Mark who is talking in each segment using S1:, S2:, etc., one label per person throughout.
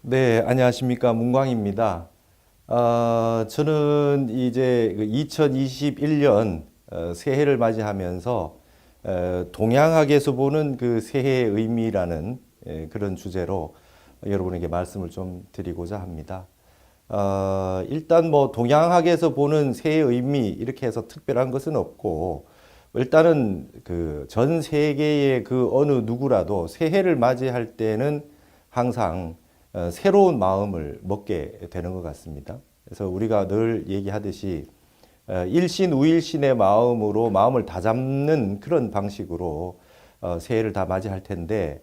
S1: 네, 안녕하십니까. 문광입니다. 저는 이제 2021년 새해를 맞이하면서 동양학에서 보는 그 새해의 의미라는 그런 주제로 여러분에게 말씀을 좀 드리고자 합니다. 일단 뭐 동양학에서 보는 새해의 의미 이렇게 해서 특별한 것은 없고 일단은 그 전 세계의 그 어느 누구라도 새해를 맞이할 때는 항상 새로운 마음을 먹게 되는 것 같습니다. 그래서 우리가 늘 얘기하듯이 일신 우일신의 마음으로 마음을 다잡는 그런 방식으로 새해를 다 맞이할 텐데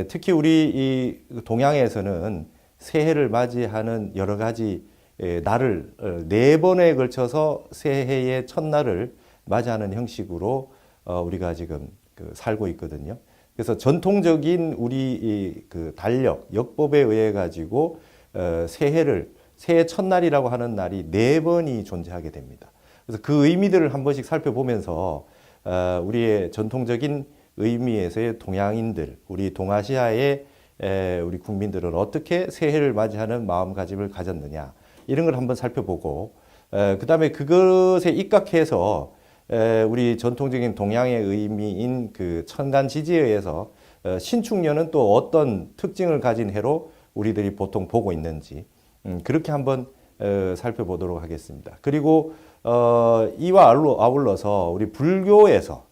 S1: 특히 우리 이 동양에서는 새해를 맞이하는 여러 가지 날을 네 번에 걸쳐서 새해의 첫날을 맞이하는 형식으로 우리가 지금 살고 있거든요. 그래서 전통적인 우리 그 달력, 역법에 의해 가지고 새해 첫날이라고 하는 날이 네 번이 존재하게 됩니다. 그래서 그 의미들을 한 번씩 살펴보면서 우리의 전통적인 의미에서의 동양인들, 우리 동아시아의 우리 국민들은 어떻게 새해를 맞이하는 마음가짐을 가졌느냐 이런 걸 한번 살펴보고 그다음에 그것에 입각해서 우리 전통적인 동양의 의미인 그 천간지지에 의해서 신축년은 또 어떤 특징을 가진 해로 우리들이 보통 보고 있는지 그렇게 한번 살펴보도록 하겠습니다. 그리고 이와 아울러서 우리 불교에서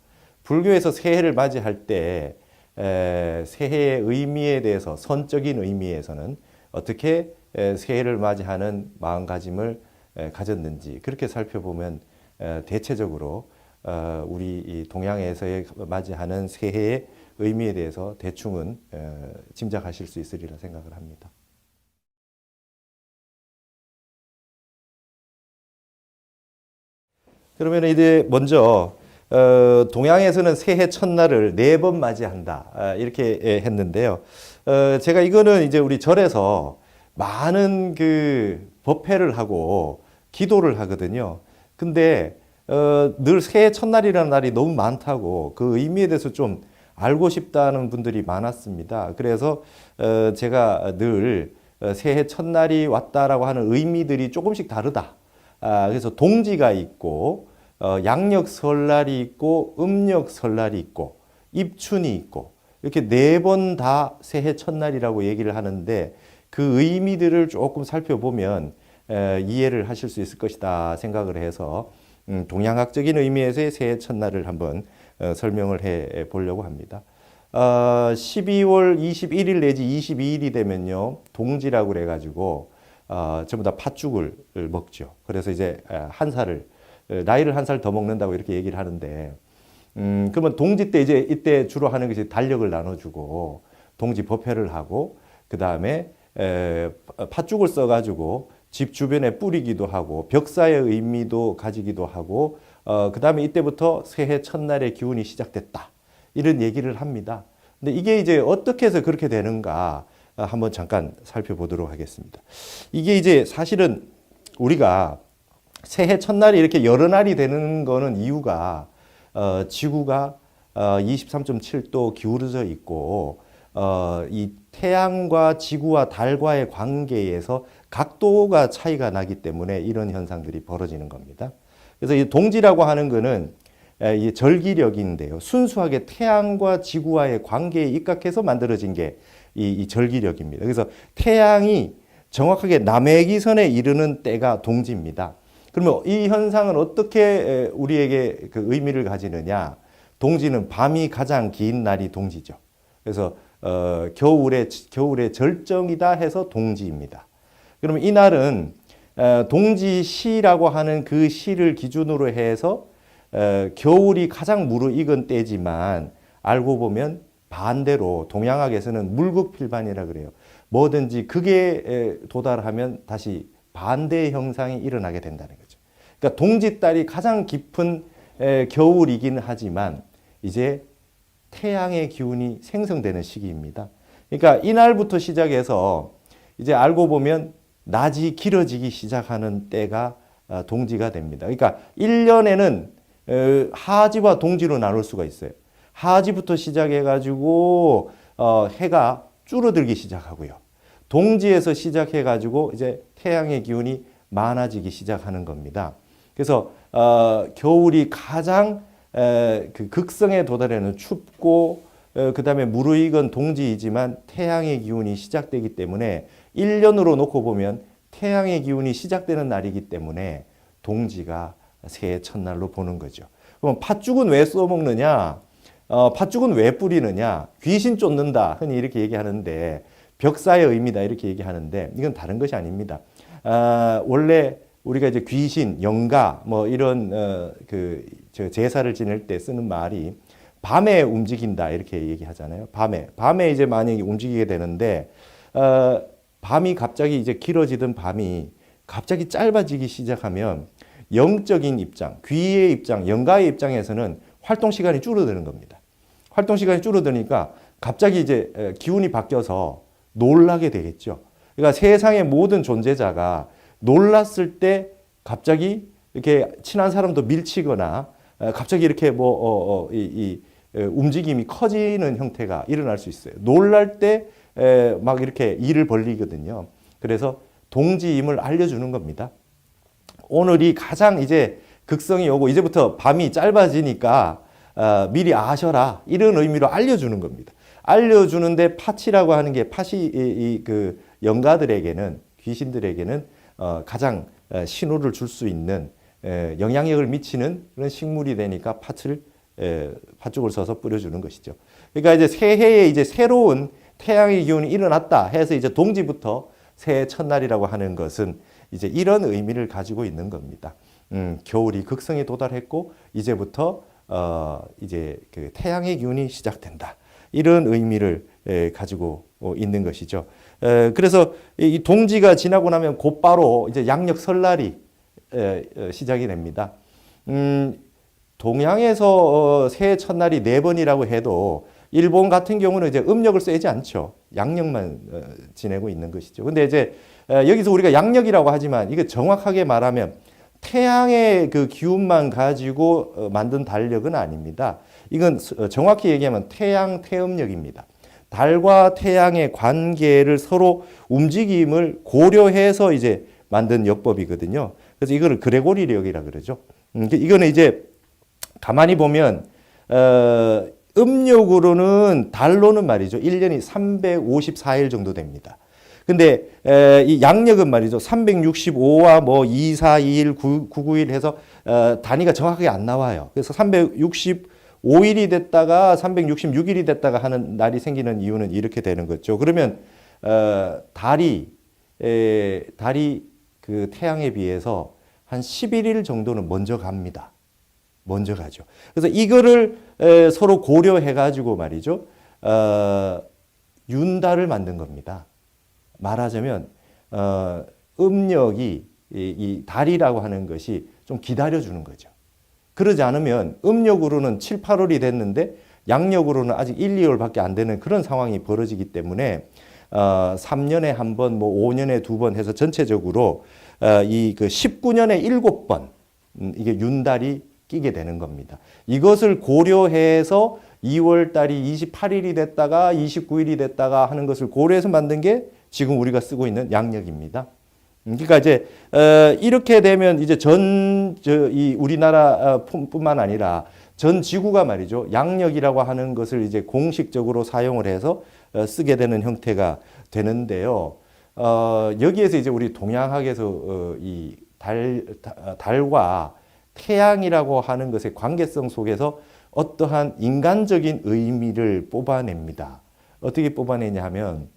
S1: 새해를 맞이할 때 새해의 의미에 대해서 선적인 의미에서는 어떻게 새해를 맞이하는 마음가짐을 가졌는지 그렇게 살펴보면 대체적으로 우리 이 동양에서의 맞이하는 새해의 의미에 대해서 대충은 짐작하실 수 있으리라 생각을 합니다. 그러면 이제 먼저 동양에서는 새해 첫날을 네 번 맞이한다 이렇게 했는데요. 제가 이거는 이제 우리 절에서 많은 그 법회를 하고 기도를 하거든요. 근데 늘 새해 첫날이라는 날이 너무 많다고 그 의미에 대해서 좀 알고 싶다는 분들이 많았습니다. 그래서 제가 늘 새해 첫날이 왔다라고 하는 의미들이 조금씩 다르다. 그래서 동지가 있고 양력 설날이 있고 음력 설날이 있고 입춘이 있고 이렇게 네 번 다 새해 첫날이라고 얘기를 하는데 그 의미들을 조금 살펴보면 이해를 하실 수 있을 것이다 생각을 해서 동양학적인 의미에서의 새해 첫날을 한번 설명을 해 보려고 합니다. 12월 21일 내지 22일이 되면요 동지라고 그래가지고 전부 다 팥죽을 먹죠. 그래서 이제 나이를 한 살 더 먹는다고 이렇게 얘기를 하는데 그러면 동지 때 이때 주로 하는 것이 달력을 나눠주고 동지 법회를 하고 그 다음에 팥죽을 써가지고 집 주변에 뿌리기도 하고 벽사의 의미도 가지기도 하고 그 다음에 이때부터 새해 첫날의 기운이 시작됐다 이런 얘기를 합니다. 근데 이게 이제 어떻게 해서 그렇게 되는가 한번 잠깐 살펴보도록 하겠습니다. 이게 이제 사실은 우리가 새해 첫날이 이렇게 여러 날이 되는 거는 이유가 지구가 23.7도 기울어져 있고 이 태양과 지구와 달과의 관계에서 각도가 차이가 나기 때문에 이런 현상들이 벌어지는 겁니다. 그래서 이 동지라고 하는 거는 이 절기력인데요. 순수하게 태양과 지구와의 관계에 입각해서 만들어진 게 이 절기력입니다. 그래서 태양이 정확하게 남해기선에 이르는 때가 동지입니다. 그러면 이 현상은 어떻게 우리에게 그 의미를 가지느냐? 동지는 밤이 가장 긴 날이 동지죠. 그래서 겨울의 절정이다 해서 동지입니다. 그러면 이 날은 동지시라고 하는 그 시를 기준으로 해서 겨울이 가장 무르익은 때지만 알고 보면 반대로 동양학에서는 물극필반이라 그래요. 뭐든지 극에 도달하면 다시 반대의 형상이 일어나게 된다는 거죠. 그러니까 동지달이 가장 깊은 겨울이긴 하지만 이제 태양의 기운이 생성되는 시기입니다. 그러니까 이날부터 시작해서 이제 알고 보면 낮이 길어지기 시작하는 때가 동지가 됩니다. 그러니까 1년에는 하지와 동지로 나눌 수가 있어요. 하지부터 시작해가지고 해가 줄어들기 시작하고요. 동지에서 시작해 가지고 이제 태양의 기운이 많아지기 시작하는 겁니다. 그래서 겨울이 가장 그 극성에 도달하는 춥고 그다음에 무르익은 동지이지만 태양의 기운이 시작되기 때문에 1년으로 놓고 보면 태양의 기운이 시작되는 날이기 때문에 동지가 새해 첫날로 보는 거죠. 그럼 팥죽은 왜 써먹느냐? 팥죽은 왜 뿌리느냐? 귀신 쫓는다. 흔히 이렇게 얘기하는데 벽사의 의미다 이렇게 얘기하는데 이건 다른 것이 아닙니다. 원래 우리가 이제 귀신, 영가 뭐 이런 제사를 지낼 때 쓰는 말이 밤에 움직인다 이렇게 얘기하잖아요. 밤에 이제 만약에 움직이게 되는데 밤이 갑자기 이제 길어지던 밤이 갑자기 짧아지기 시작하면 영적인 입장, 귀의 입장, 영가의 입장에서는 활동 시간이 줄어드는 겁니다. 활동 시간이 줄어드니까 갑자기 이제 기운이 바뀌어서 놀라게 되겠죠. 그러니까 세상의 모든 존재자가 놀랐을 때 갑자기 이렇게 친한 사람도 밀치거나 갑자기 이렇게 움직임이 커지는 형태가 일어날 수 있어요. 놀랄 때 막 이렇게 이를 벌리거든요. 그래서 동지임을 알려주는 겁니다. 오늘이 가장 이제 극성이 오고 이제부터 밤이 짧아지니까 미리 아셔라 이런 의미로 알려주는 겁니다. 알려주는데 팥이라고 하는 게 팥이 그 영가들에게는 귀신들에게는 가장 신호를 줄 수 있는 영향력을 미치는 그런 식물이 되니까 팥죽을 써서 뿌려주는 것이죠. 그러니까 이제 새해에 이제 새로운 태양의 기운이 일어났다 해서 이제 동지부터 새해 첫날이라고 하는 것은 이제 이런 의미를 가지고 있는 겁니다. 겨울이 극성에 도달했고 이제부터 이제 그 태양의 기운이 시작된다. 이런 의미를 가지고 있는 것이죠. 그래서 이 동지가 지나고 나면 곧바로 이제 양력 설날이 시작이 됩니다. 동양에서 새해 첫날이 4번이라고 해도 일본 같은 경우는 이제 음력을 쓰지 않죠. 양력만 지내고 있는 것이죠. 근데 이제 여기서 우리가 양력이라고 하지만 이게 정확하게 말하면 태양의 그 기운만 가지고 만든 달력은 아닙니다. 이건 정확히 얘기하면 태양태음력입니다. 달과 태양의 관계를 서로 움직임을 고려해서 이제 만든 역법이거든요. 그래서 이거를 그레고리력이라 그러죠. 이거는 이제 가만히 보면 음력으로는 달로는 말이죠. 1년이 354일 정도 됩니다. 근데 이 양력은 말이죠. 365와 뭐 2, 4, 2일, 9, 9일 해서 단위가 정확하게 안 나와요. 그래서 365일이 됐다가 366일이 됐다가 하는 날이 생기는 이유는 이렇게 되는 거죠. 그러면 달이 그 태양에 비해서 한 11일 정도는 먼저 갑니다. 먼저 가죠. 그래서 이거를 서로 고려해 가지고 말이죠. 윤달을 만든 겁니다. 말하자면 음력이 이 달이라고 하는 것이 좀 기다려주는 거죠. 그러지 않으면 음력으로는 7, 8월이 됐는데 양력으로는 아직 1, 2월밖에 안 되는 그런 상황이 벌어지기 때문에 3년에 한 번, 뭐 5년에 2번 해서 전체적으로 이 그 19년에 7번 이게 윤달이 끼게 되는 겁니다. 이것을 고려해서 2월 달이 28일이 됐다가 29일이 됐다가 하는 것을 고려해서 만든 게 지금 우리가 쓰고 있는 양력입니다. 그러니까 이제 이렇게 되면 이제 이 우리나라뿐만 아니라 전 지구가 말이죠. 양력이라고 하는 것을 이제 공식적으로 사용을 해서 쓰게 되는 형태가 되는데요. 여기에서 이제 우리 동양학에서 이 달과 태양이라고 하는 것의 관계성 속에서 어떠한 인간적인 의미를 뽑아냅니다. 어떻게 뽑아내냐 하면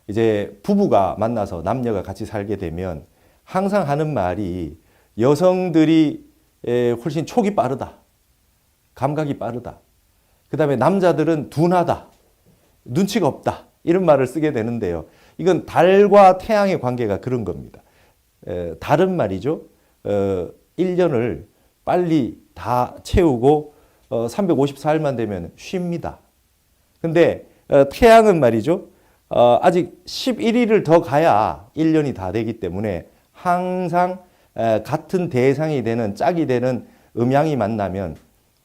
S1: 이제 부부가 만나서 남녀가 같이 살게 되면 항상 하는 말이 여성들이 훨씬 촉이 빠르다. 감각이 빠르다. 그 다음에 남자들은 둔하다. 눈치가 없다. 이런 말을 쓰게 되는데요. 이건 달과 태양의 관계가 그런 겁니다. 달은 말이죠. 1년을 빨리 다 채우고 354일만 되면 쉽니다. 근데 태양은 말이죠. 아직 11일을 더 가야 1년이 다 되기 때문에 항상 같은 대상이 되는 짝이 되는 음양이 만나면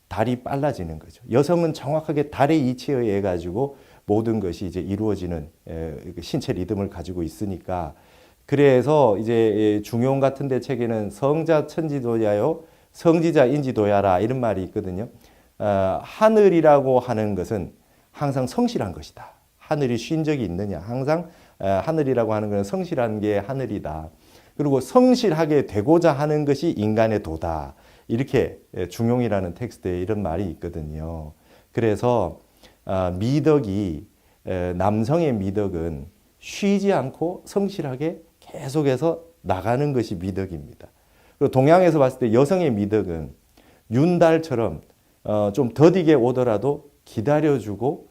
S1: 달이 빨라지는 거죠. 여성은 정확하게 달의 이치에 의해 가지고 모든 것이 이제 이루어지는 신체 리듬을 가지고 있으니까 그래서 이제 중용 같은 데 책에는 성자 천지도야요 성지자 인지도야라 이런 말이 있거든요. 하늘이라고 하는 것은 항상 성실한 것이다. 하늘이 쉰 적이 있느냐? 항상 하늘이라고 하는 것은 성실한 게 하늘이다. 그리고 성실하게 되고자 하는 것이 인간의 도다. 이렇게 중용이라는 텍스트에 이런 말이 있거든요. 그래서 미덕이 남성의 미덕은 쉬지 않고 성실하게 계속해서 나가는 것이 미덕입니다. 그리고 동양에서 봤을 때 여성의 미덕은 윤달처럼 좀 더디게 오더라도 기다려주고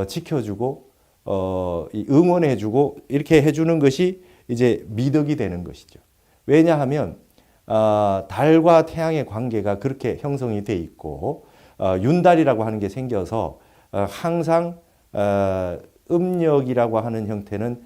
S1: 지켜주고 응원해주고 이렇게 해주는 것이 이제 미덕이 되는 것이죠. 왜냐하면 달과 태양의 관계가 그렇게 형성이 돼 있고 윤달이라고 하는 게 생겨서 항상 음력이라고 하는 형태는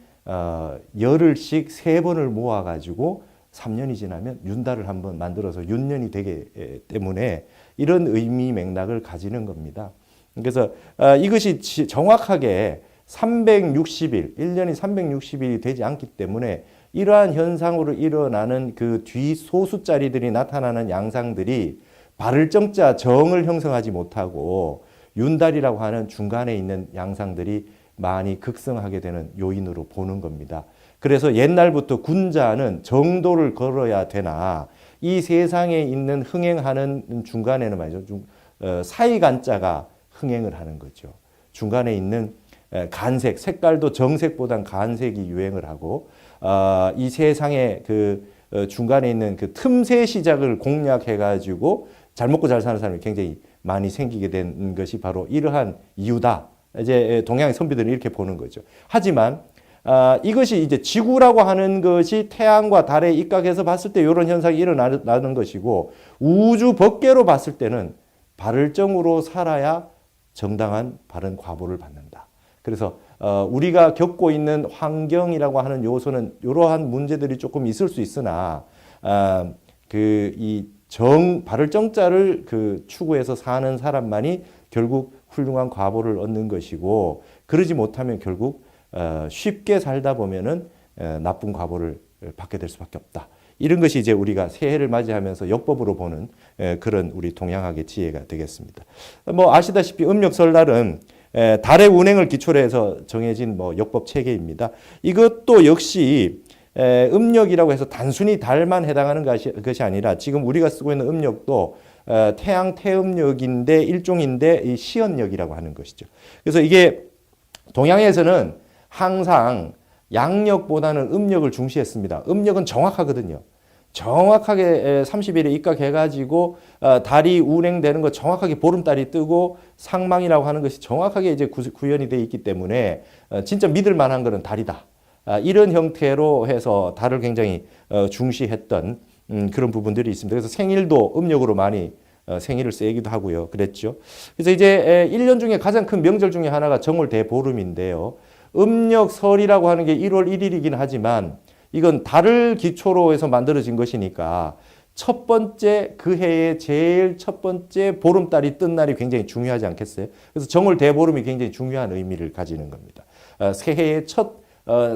S1: 열흘씩 3번을 모아가지고 3년이 지나면 윤달을 한번 만들어서 윤년이 되기 때문에 이런 의미 맥락을 가지는 겁니다. 그래서 이것이 정확하게 360일, 1년이 360일이 되지 않기 때문에 이러한 현상으로 일어나는 그 뒤 소수자리들이 나타나는 양상들이 발을 정자 정을 형성하지 못하고 윤달이라고 하는 중간에 있는 양상들이 많이 극성하게 되는 요인으로 보는 겁니다. 그래서 옛날부터 군자는 정도를 걸어야 되나 이 세상에 있는 흥행하는 중간에는 말이죠. 사이간자가 흥행을 하는 거죠. 중간에 있는 간색, 색깔도 정색보단 간색이 유행을 하고 이 세상의 그 중간에 있는 그 틈새 시작을 공략해가지고 잘 먹고 잘 사는 사람이 굉장히 많이 생기게 된 것이 바로 이러한 이유다. 이제 동양의 선비들은 이렇게 보는 거죠. 하지만 이것이 이제 지구라고 하는 것이 태양과 달에 입각해서 봤을 때 이런 현상이 일어나는 것이고 우주 법계로 봤을 때는 발을정으로 살아야 정당한 바른 과보를 받는다. 그래서 우리가 겪고 있는 환경이라고 하는 요소는 이러한 문제들이 조금 있을 수 있으나 이 발을 정자를 추구해서 사는 사람만이 결국 훌륭한 과보를 얻는 것이고 그러지 못하면 결국 쉽게 살다 보면은 나쁜 과보를 받게 될 수밖에 없다. 이런 것이 이제 우리가 새해를 맞이하면서 역법으로 보는 그런 우리 동양학의 지혜가 되겠습니다. 뭐 아시다시피 음력 설날은 달의 운행을 기초로 해서 정해진 역법 체계입니다. 이것도 역시 음력이라고 해서 단순히 달만 해당하는 것이 아니라 지금 우리가 쓰고 있는 음력도 태양 태음력인데 일종인데 이 시언력이라고 하는 것이죠. 그래서 이게 동양에서는 항상 양력보다는 음력을 중시했습니다. 음력은 정확하거든요. 정확하게 30일에 입각해가지고 달이 운행되는 거 정확하게 보름달이 뜨고 상망이라고 하는 것이 정확하게 이제 구현이 되어 있기 때문에 진짜 믿을 만한 것은 달이다. 이런 형태로 해서 달을 굉장히 중시했던 그런 부분들이 있습니다. 그래서 생일도 음력으로 많이 생일을 세기도 하고요. 그랬죠. 그래서 이제 1년 중에 가장 큰 명절 중에 하나가 정월 대보름인데요. 음력 설이라고 하는 게 1월 1일이긴 하지만 이건 달을 기초로 해서 만들어진 것이니까 첫 번째 그 해의 제일 첫 번째 보름달이 뜬 날이 굉장히 중요하지 않겠어요? 그래서 정월 대보름이 굉장히 중요한 의미를 가지는 겁니다. 새해의 첫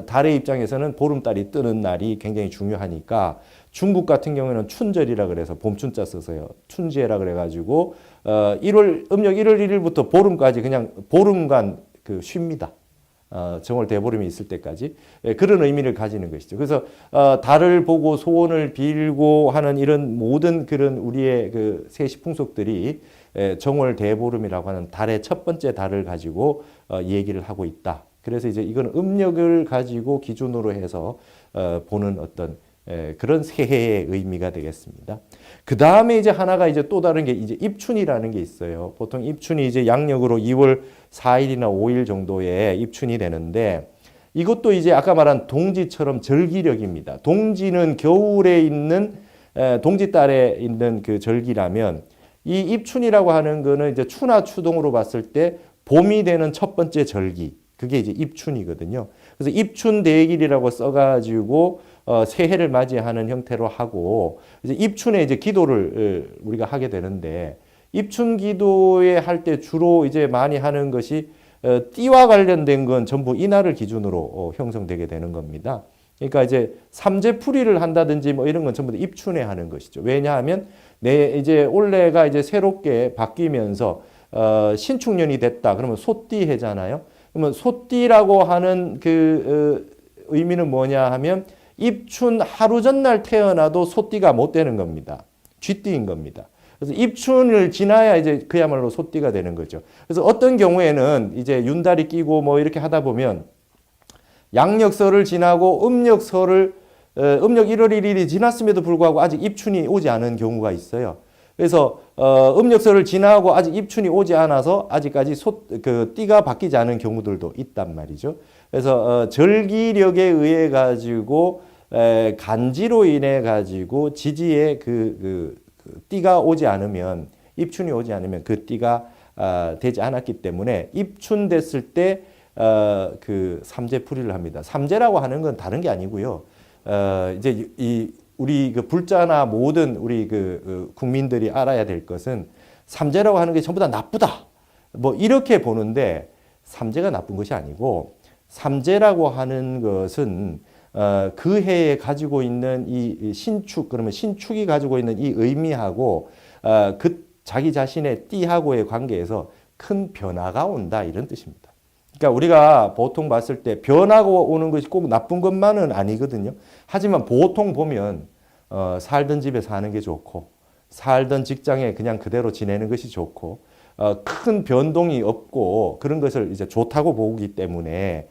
S1: 달의 입장에서는 보름달이 뜨는 날이 굉장히 중요하니까 중국 같은 경우에는 춘절이라 그래서 봄춘자 써서요. 춘제라 그래가지고 음력 1월 1일부터 보름까지 그냥 보름간 쉽니다. 정월 대보름이 있을 때까지 그런 의미를 가지는 것이죠. 그래서 달을 보고 소원을 빌고 하는 이런 모든 그런 우리의 세시 풍속들이 정월 대보름이라고 하는 달의 첫 번째 달을 가지고 얘기를 하고 있다. 그래서 이제 이건 음력을 가지고 기준으로 해서 보는 어떤 그런 새해의 의미가 되겠습니다. 그 다음에 이제 하나가 이제 또 다른 게 이제 입춘이라는 게 있어요. 보통 입춘이 이제 양력으로 2월 4일이나 5일 정도에 입춘이 되는데 이것도 이제 아까 말한 동지처럼 절기력입니다. 동지는 겨울에 있는 동지달에 있는 그 절기라면 이 입춘이라고 하는 거는 이제 추나 추동으로 봤을 때 봄이 되는 첫 번째 절기. 그게 이제 입춘이거든요. 그래서 입춘대길이라고 써가지고 새해를 맞이하는 형태로 하고 이제 입춘에 이제 기도를 우리가 하게 되는데 입춘 기도에 할 때 주로 이제 많이 하는 것이 띠와 관련된 건 전부 인하를 기준으로 형성되게 되는 겁니다. 그러니까 이제 삼재풀이를 한다든지 뭐 이런 건 전부 다 입춘에 하는 것이죠. 왜냐하면 이제 올해가 이제 새롭게 바뀌면서 신축년이 됐다. 그러면 소띠 해잖아요. 그러면 소띠라고 하는 그 의미는 뭐냐 하면 입춘 하루 전날 태어나도 소띠가 못 되는 겁니다. 쥐띠인 겁니다. 그래서 입춘을 지나야 이제 그야말로 소띠가 되는 거죠. 그래서 어떤 경우에는 이제 윤달이 끼고 뭐 이렇게 하다 보면 양력설을 지나고 음력 1월 1일이 지났음에도 불구하고 아직 입춘이 오지 않은 경우가 있어요. 그래서 음력설을 지나고 아직 입춘이 오지 않아서 아직까지 그 띠가 바뀌지 않은 경우들도 있단 말이죠. 그래서 절기력에 의해 가지고 간지로 인해 가지고 지지에 그 띠가 오지 않으면 입춘이 오지 않으면 그 띠가 되지 않았기 때문에 입춘 됐을 때 그 삼재풀이를 합니다. 삼재라고 하는 건 다른 게 아니고요. 이제 우리 그 불자나 모든 우리 그 국민들이 알아야 될 것은 삼재라고 하는 게 전부 다 나쁘다. 뭐 이렇게 보는데 삼재가 나쁜 것이 아니고 삼재라고 하는 것은 그 해에 가지고 있는 이 신축, 그러면 신축이 가지고 있는 이 의미하고 그 자기 자신의 띠하고의 관계에서 큰 변화가 온다 이런 뜻입니다. 그러니까 우리가 보통 봤을 때 변화가 오는 것이 꼭 나쁜 것만은 아니거든요. 하지만 보통 보면 살던 집에 사는 게 좋고 살던 직장에 그냥 그대로 지내는 것이 좋고 큰 변동이 없고 그런 것을 이제 좋다고 보기 때문에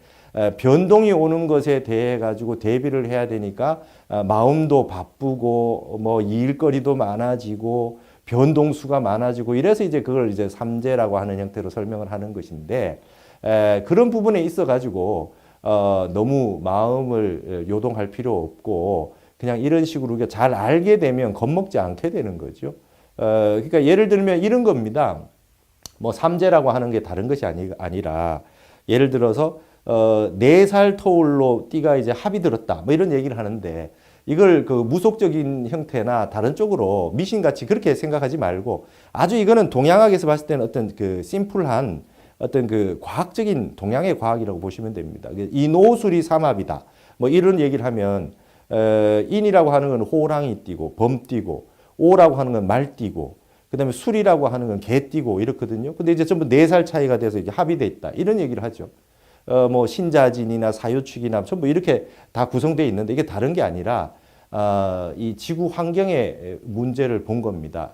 S1: 변동이 오는 것에 대해 가지고 대비를 해야 되니까 마음도 바쁘고 뭐 일거리도 많아지고 변동수가 많아지고 이래서 이제 그걸 이제 삼재라고 하는 형태로 설명을 하는 것인데 그런 부분에 있어 가지고 너무 마음을 요동할 필요 없고 그냥 이런 식으로 우리가 잘 알게 되면 겁먹지 않게 되는 거죠. 그러니까 예를 들면 이런 겁니다. 뭐 삼재라고 하는 게 다른 것이 아니라 예를 들어서 4살 터울로 띠가 이제 합이 들었다. 뭐 이런 얘기를 하는데 이걸 그 무속적인 형태나 다른 쪽으로 미신같이 그렇게 생각하지 말고 아주 이거는 동양학에서 봤을 때는 어떤 그 심플한 어떤 그 과학적인 동양의 과학이라고 보시면 됩니다. 인오술이 삼합이다. 뭐 이런 얘기를 하면 인이라고 하는 건 호랑이 띠고 범 띠고 오라고 하는 건 말 띠고 그다음에 술이라고 하는 건 개 띠고 이렇거든요. 근데 이제 전부 4살 차이가 돼서 이제 합이 돼 있다. 이런 얘기를 하죠. 뭐 신자진이나 사유축이나 전부 이렇게 다 구성되어 있는데 이게 다른 게 아니라 이 지구 환경의 문제를 본 겁니다.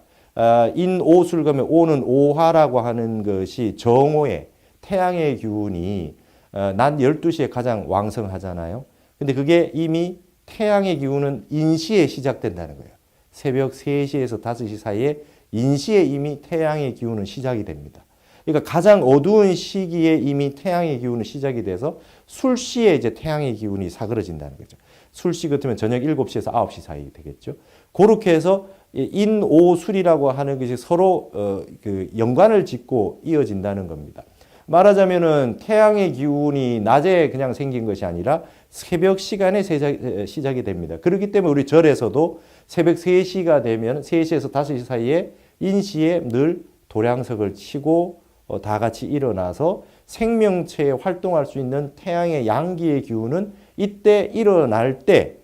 S1: 인오술 그러면 오는 오화라고 하는 것이 정오에 태양의 기운이 낮 12시에 가장 왕성하잖아요. 근데 그게 이미 태양의 기운은 인시에 시작된다는 거예요. 새벽 3시에서 5시 사이에 인시에 이미 태양의 기운은 시작이 됩니다. 그러니까 가장 어두운 시기에 이미 태양의 기운은 시작이 돼서 술시에 이제 태양의 기운이 사그러진다는 거죠. 술시 같으면 저녁 7시에서 9시 사이 되겠죠. 그렇게 해서 인오술이라고 하는 것이 서로 그 연관을 짓고 이어진다는 겁니다. 말하자면은 태양의 기운이 낮에 그냥 생긴 것이 아니라 새벽 시간에 시작이 됩니다. 그렇기 때문에 우리 절에서도 새벽 3시가 되면 3시에서 5시 사이에 인시에 늘 도량석을 치고 다 같이 일어나서 생명체에 활동할 수 있는 태양의 양기의 기운은 이때 일어날 때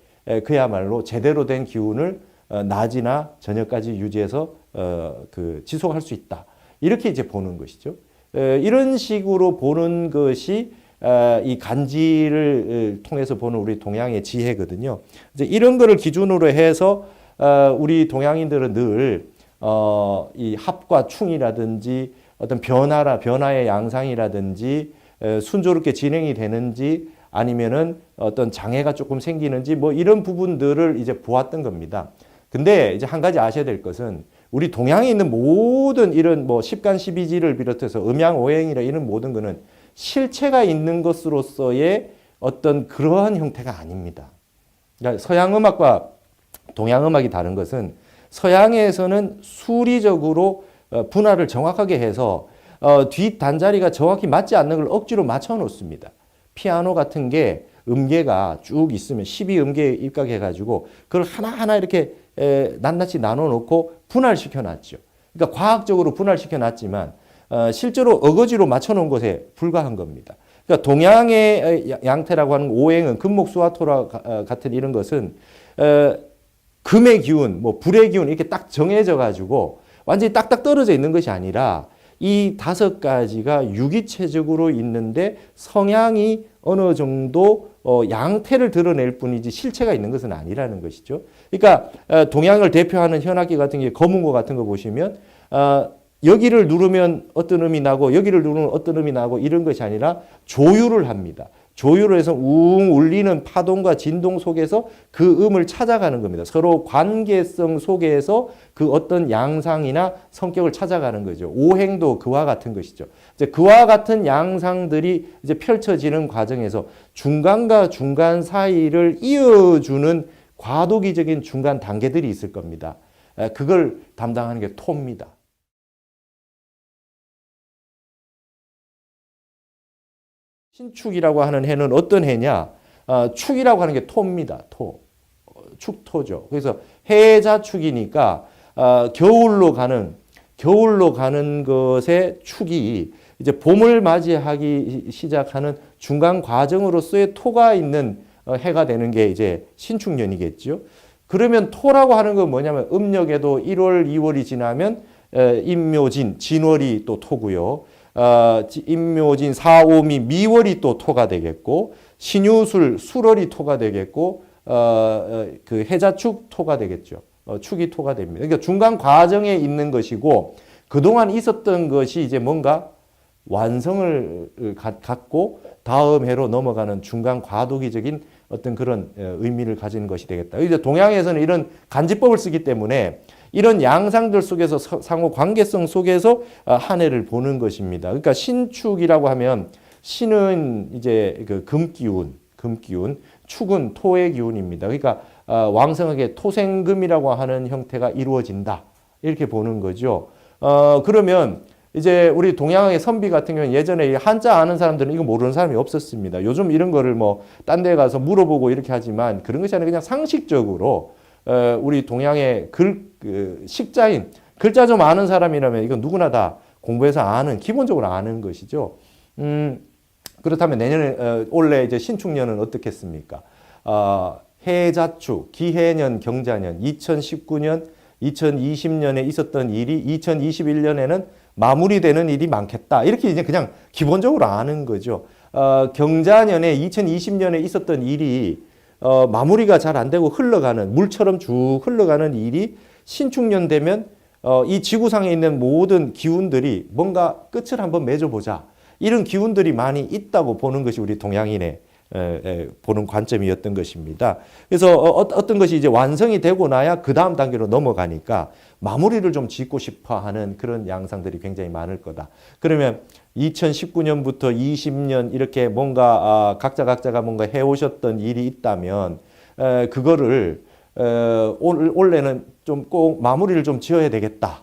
S1: 그야말로 제대로 된 기운을 낮이나 저녁까지 유지해서 그 지속할 수 있다. 이렇게 이제 보는 것이죠. 이런 식으로 보는 것이 이 간지를 통해서 보는 우리 동양의 지혜거든요. 이제 이런 거를 기준으로 해서 우리 동양인들은 늘 이 합과 충이라든지 어떤 변화의 양상이라든지 순조롭게 진행이 되는지 아니면은 어떤 장애가 조금 생기는지 뭐 이런 부분들을 이제 보았던 겁니다. 근데 이제 한 가지 아셔야 될 것은 우리 동양에 있는 모든 이런 뭐 십간 십이지를 비롯해서 음양오행이라 이런 모든 거는 실체가 있는 것으로서의 어떤 그러한 형태가 아닙니다. 그러니까 서양 음악과 동양 음악이 다른 것은 서양에서는 수리적으로 분할을 정확하게 해서 뒷 단자리가 정확히 맞지 않는 걸 억지로 맞춰 놓습니다. 피아노 같은 게 음계가 쭉 있으면 12음계에 입각해가지고 그걸 하나하나 이렇게 낱낱이 나눠 놓고 분할시켜 놨죠. 그러니까 과학적으로 분할시켜 놨지만 실제로 어거지로 맞춰놓은 것에 불과한 겁니다. 그러니까 동양의 양태라고 하는 오행은 금목수화토라 같은 이런 것은 금의 기운, 뭐 불의 기운 이렇게 딱 정해져 가지고 완전히 딱딱 떨어져 있는 것이 아니라 이 5가지가 유기체적으로 있는데 성향이 어느 정도 양태를 드러낼 뿐이지 실체가 있는 것은 아니라는 것이죠. 그러니까 동양을 대표하는 현악기 같은 게 검은고 같은 거 보시면 여기를 누르면 어떤 음이 나고 여기를 누르면 어떤 음이 나고 이런 것이 아니라 조율을 합니다. 조율을 해서 웅 울리는 파동과 진동 속에서 그 음을 찾아가는 겁니다. 서로 관계성 속에서 그 어떤 양상이나 성격을 찾아가는 거죠. 오행도 그와 같은 것이죠. 이제 그와 같은 양상들이 이제 펼쳐지는 과정에서 중간과 중간 사이를 이어주는 과도기적인 중간 단계들이 있을 겁니다. 그걸 담당하는 게 토입니다. 신축이라고 하는 해는 어떤 해냐? 축이라고 하는 게 토입니다. 토. 축토죠. 그래서 해자축이니까 겨울로 가는 것의 축이 이제 봄을 맞이하기 시작하는 중간 과정으로서의 토가 있는 해가 되는 게 이제 신축년이겠죠. 그러면 토라고 하는 건 뭐냐면 음력에도 1월, 2월이 지나면 임묘진, 진월이 또 토고요. 임묘진, 사오미, 미월이 또 토가 되겠고 신유술, 술월이 토가 되겠고 그 해자축 토가 되겠죠. 축이 토가 됩니다. 그러니까 중간 과정에 있는 것이고 그동안 있었던 것이 이제 뭔가 완성을 갖고 다음 해로 넘어가는 중간 과도기적인 어떤 그런 의미를 가지는 것이 되겠다. 이제 동양에서는 이런 간지법을 쓰기 때문에 이런 양상들 속에서 상호 관계성 속에서 한 해를 보는 것입니다. 그러니까 신축이라고 하면 신은 이제 그 금기운, 축은 토의 기운입니다. 그러니까 왕성하게 토생금이라고 하는 형태가 이루어진다. 이렇게 보는 거죠. 그러면 이제 우리 동양의 선비 같은 경우는 예전에 한자 아는 사람들은 이거 모르는 사람이 없었습니다. 요즘 이런 거를 뭐 딴 데 가서 물어보고 이렇게 하지만 그런 것이 아니라 그냥 상식적으로 우리 동양의 식자인 글자 좀 아는 사람이라면 이건 누구나 다 공부해서 아는 기본적으로 아는 것이죠. 그렇다면 내년에 올해 이제 신축년은 어떻겠습니까? 해자축, 기해년, 경자년, 2019년, 2020년에 있었던 일이 2021년에는 마무리되는 일이 많겠다. 이렇게 이제 그냥 기본적으로 아는 거죠. 경자년에 2020년에 있었던 일이 마무리가 잘 안 되고 흘러가는 물처럼 쭉 흘러가는 일이 신축년 되면 이 지구상에 있는 모든 기운들이 뭔가 끝을 한번 맺어보자. 이런 기운들이 많이 있다고 보는 것이 우리 동양인의 보는 관점이었던 것입니다. 그래서 어떤 것이 이제 완성이 되고 나야 그 다음 단계로 넘어가니까 마무리를 좀 짓고 싶어 하는 그런 양상들이 굉장히 많을 거다. 그러면 2019년부터 20년 이렇게 뭔가 각자가 뭔가 해오셨던 일이 있다면 그거를 올해는 좀 꼭 마무리를 좀 지어야 되겠다.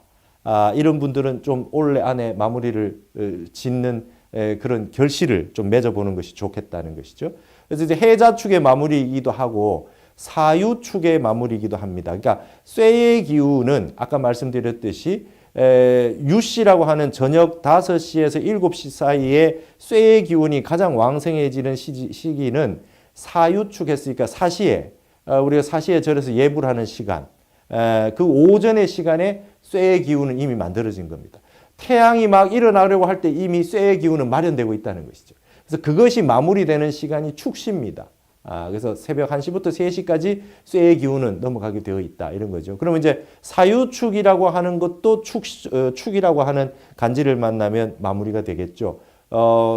S1: 이런 분들은 좀 올해 안에 마무리를 짓는 그런 결실을 좀 맺어보는 것이 좋겠다는 것이죠. 그래서 이제 해자축의 마무리이기도 하고 사유축의 마무리이기도 합니다. 그러니까 쇠의 기운은 아까 말씀드렸듯이 유씨라고 하는 저녁 5시에서 7시 사이에 쇠의 기운이 가장 왕성해지는 시기는 사유축 했으니까 사시에 우리가 사시에 절에서 예불 하는 시간 그 오전의 시간에 쇠의 기운은 이미 만들어진 겁니다. 태양이 막 일어나려고 할 때 이미 쇠의 기운은 마련되고 있다는 것이죠. 그래서 그것이 마무리되는 시간이 축시입니다. 그래서 새벽 1시부터 3시까지 쇠의 기운은 넘어가게 되어 있다. 이런 거죠. 그러면 이제 사유축이라고 하는 것도 축이라고 하는 간지를 만나면 마무리가 되겠죠.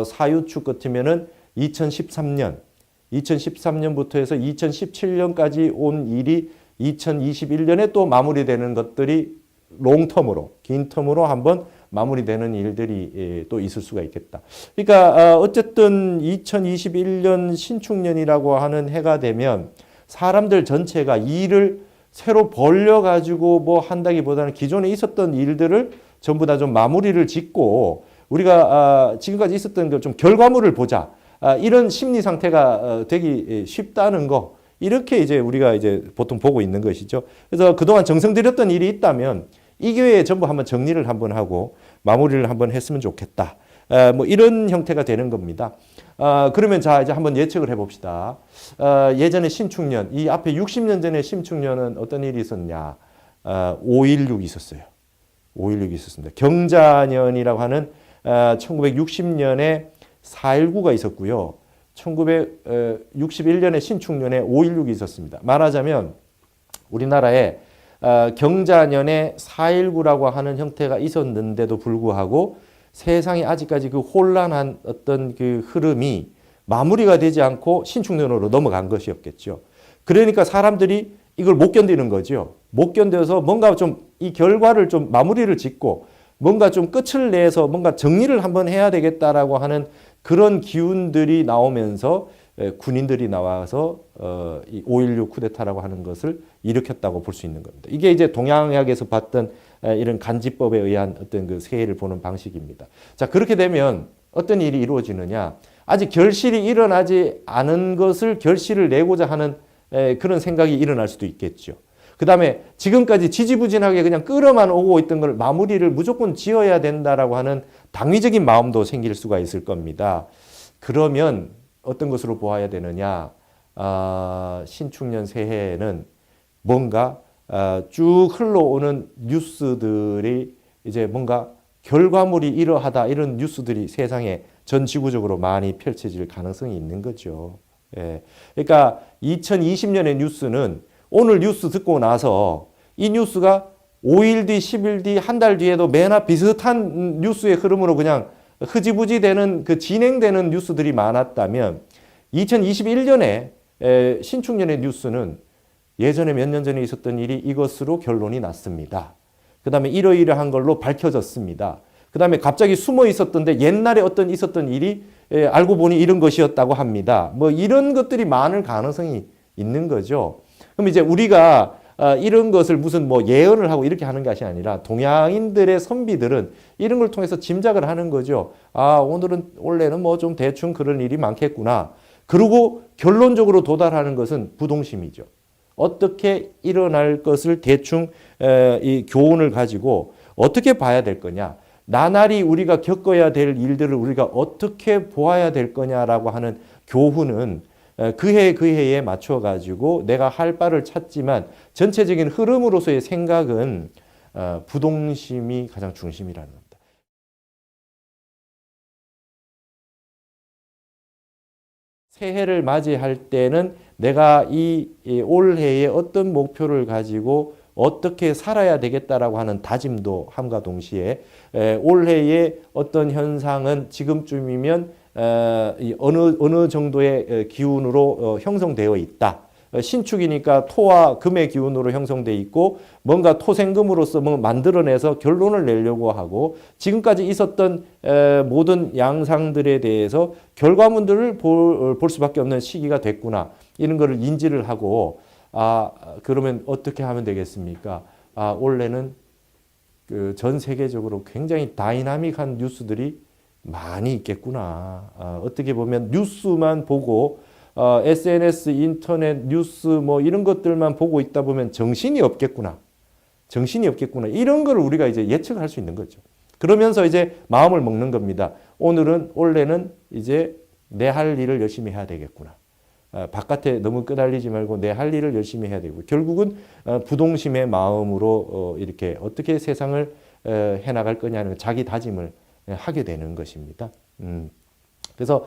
S1: 사유축 같으면은 2013년부터 해서 2017년까지 온 일이 2021년에 또 마무리되는 것들이 롱텀으로, 긴 텀으로 한번 마무리되는 일들이 또 있을 수가 있겠다. 그러니까 어쨌든 2021년 신축년이라고 하는 해가 되면 사람들 전체가 일을 새로 벌려가지고 뭐 한다기보다는 기존에 있었던 일들을 전부 다 좀 마무리를 짓고 우리가 지금까지 있었던 그 좀 결과물을 보자. 이런 심리 상태가 되기 쉽다는 거. 이렇게 이제 우리가 이제 보통 보고 있는 것이죠. 그래서 그동안 정성 들였던 일이 있다면 이 기회에 전부 한번 정리를 한번 하고 마무리를 한번 했으면 좋겠다. 뭐 이런 형태가 되는 겁니다. 그러면 자 이제 한번 예측을 해봅시다. 예전에 신축년, 이 앞에 60년 전에 신축년은 어떤 일이 있었냐? 5.16 있었어요. 5.16 있었습니다. 경자년이라고 하는 1960년에 4.19가 있었고요. 1961년에 신축년에 5.16이 있었습니다. 말하자면 우리나라에 경자년에 4.19라고 하는 형태가 있었는데도 불구하고 세상에 아직까지 그 혼란한 어떤 그 흐름이 마무리가 되지 않고 신축년으로 넘어간 것이었겠죠. 그러니까 사람들이 이걸 못 견디는 거죠. 못 견뎌서 뭔가 좀 이 결과를 좀 마무리를 짓고 뭔가 좀 끝을 내서 뭔가 정리를 한번 해야 되겠다라고 하는 그런 기운들이 나오면서 군인들이 나와서 이 5.16 쿠데타라고 하는 것을 일으켰다고 볼 수 있는 겁니다. 이게 이제 동양학에서 봤던 이런 간지법에 의한 어떤 그 세해를 보는 방식입니다. 자, 그렇게 되면 어떤 일이 이루어지느냐? 아직 결실이 일어나지 않은 것을 결실을 내고자 하는 그런 생각이 일어날 수도 있겠죠. 그 다음에 지금까지 지지부진하게 그냥 끌어만 오고 있던 걸 마무리를 무조건 지어야 된다라고 하는 당위적인 마음도 생길 수가 있을 겁니다. 그러면 어떤 것으로 보아야 되느냐? 신축년 새해에는 뭔가 쭉 흘러오는 뉴스들이 이제 뭔가 결과물이 이러하다 이런 뉴스들이 세상에 전 지구적으로 많이 펼쳐질 가능성이 있는 거죠. 예. 그러니까 2020년의 뉴스는 오늘 뉴스 듣고 나서 이 뉴스가 5일 뒤, 10일 뒤, 한 달 뒤에도 매나 비슷한 뉴스의 흐름으로 그냥 흐지부지 되는 그 진행되는 뉴스들이 많았다면 2021년에 신축년의 뉴스는 예전에 몇 년 전에 있었던 일이 이것으로 결론이 났습니다. 그 다음에 이러이러한 걸로 밝혀졌습니다. 그 다음에 갑자기 숨어 있었던데 옛날에 어떤 있었던 일이 알고 보니 이런 것이었다고 합니다. 뭐 이런 것들이 많을 가능성이 있는 거죠. 그럼 이제 우리가 이런 것을 무슨 뭐 예언을 하고 이렇게 하는 것이 아니라 동양인들의 선비들은 이런 걸 통해서 짐작을 하는 거죠. 오늘은 원래는 뭐 좀 대충 그런 일이 많겠구나. 그리고 결론적으로 도달하는 것은 부동심이죠. 어떻게 일어날 것을 대충 이 교훈을 가지고 어떻게 봐야 될 거냐. 나날이 우리가 겪어야 될 일들을 우리가 어떻게 보아야 될 거냐라고 하는 교훈은 그 해에 맞춰 가지고 내가 할 바를 찾지만 전체적인 흐름으로서의 생각은 부동심이 가장 중심이라는 겁니다. 새해를 맞이할 때는 내가 이 올해에 어떤 목표를 가지고 어떻게 살아야 되겠다라고 하는 다짐도 함과 동시에 올해의 어떤 현상은 지금쯤이면 어느 정도의 기운으로 형성되어 있다. 신축이니까 토와 금의 기운으로 형성되어 있고 뭔가 토생금으로서 뭐 만들어내서 결론을 내려고 하고 지금까지 있었던 모든 양상들에 대해서 결과물들을 볼 수밖에 없는 시기가 됐구나. 이런 거를 인지를 하고 그러면 어떻게 하면 되겠습니까? 올해는 그 전 세계적으로 굉장히 다이나믹한 뉴스들이 많이 있겠구나. 어떻게 보면 뉴스만 보고 SNS, 인터넷, 뉴스 뭐 이런 것들만 보고 있다 보면 정신이 없겠구나. 정신이 없겠구나. 이런 걸 우리가 이제 예측할 수 있는 거죠. 그러면서 이제 마음을 먹는 겁니다. 올해는 이제 내 할 일을 열심히 해야 되겠구나. 바깥에 너무 끄달리지 말고 내 할 일을 열심히 해야 되고 결국은 부동심의 마음으로 이렇게 어떻게 세상을 해나갈 거냐는 자기 다짐을 하게 되는 것입니다. 그래서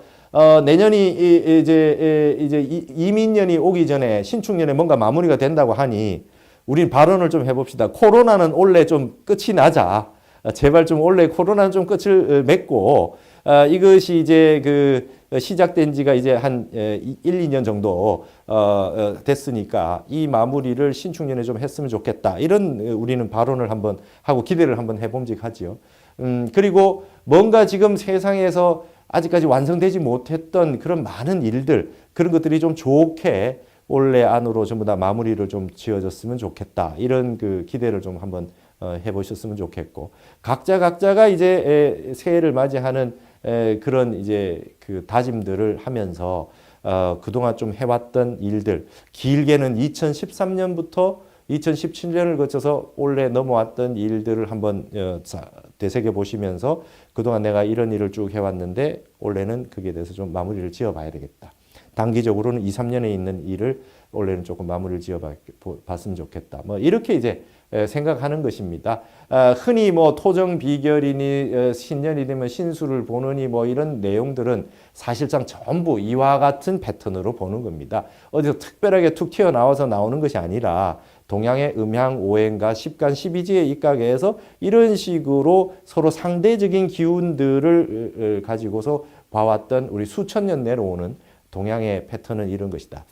S1: 내년이 이제 이민년이 오기 전에 신축년에 뭔가 마무리가 된다고 하니 우린 발언을 좀 해봅시다. 코로나는 올해 좀 끝이 나자. 제발 좀 올해 코로나는 좀 끝을 맺고 이것이 이제 그 시작된 지가 이제 한 1, 2년 정도 됐으니까 이 마무리를 신축년에 좀 했으면 좋겠다. 이런 우리는 발언을 한번 하고 기대를 한번 해봄직하지요. 그리고 뭔가 지금 세상에서 아직까지 완성되지 못했던 그런 많은 일들, 그런 것들이 좀 좋게 올해 안으로 전부 다 마무리를 좀 지어졌으면 좋겠다. 이런 그 기대를 좀 한번 해보셨으면 좋겠고, 각자가 이제 새해를 맞이하는 그런 이제 그 다짐들을 하면서 그동안 좀 해왔던 일들, 길게는 2013년부터 2017년을 거쳐서 올해 넘어왔던 일들을 한번 되새겨 보시면서 그동안 내가 이런 일을 쭉 해왔는데 올해는 거기에 대해서 좀 마무리를 지어봐야 되겠다. 단기적으로는 2, 3년에 있는 일을 올해는 조금 마무리를 지어봤으면 좋겠다. 뭐 이렇게 이제 생각하는 것입니다. 흔히 뭐 토정 비결이니 신년이 되면 신수를 보느니 뭐 이런 내용들은 사실상 전부 이와 같은 패턴으로 보는 겁니다. 어디서 특별하게 툭 튀어나와서 나오는 것이 아니라 동양의 음양, 오행과 십간, 십이지의 입각에서 이런 식으로 서로 상대적인 기운들을 가지고서 봐왔던 우리 수천 년 내려오는 동양의 패턴은 이런 것이다.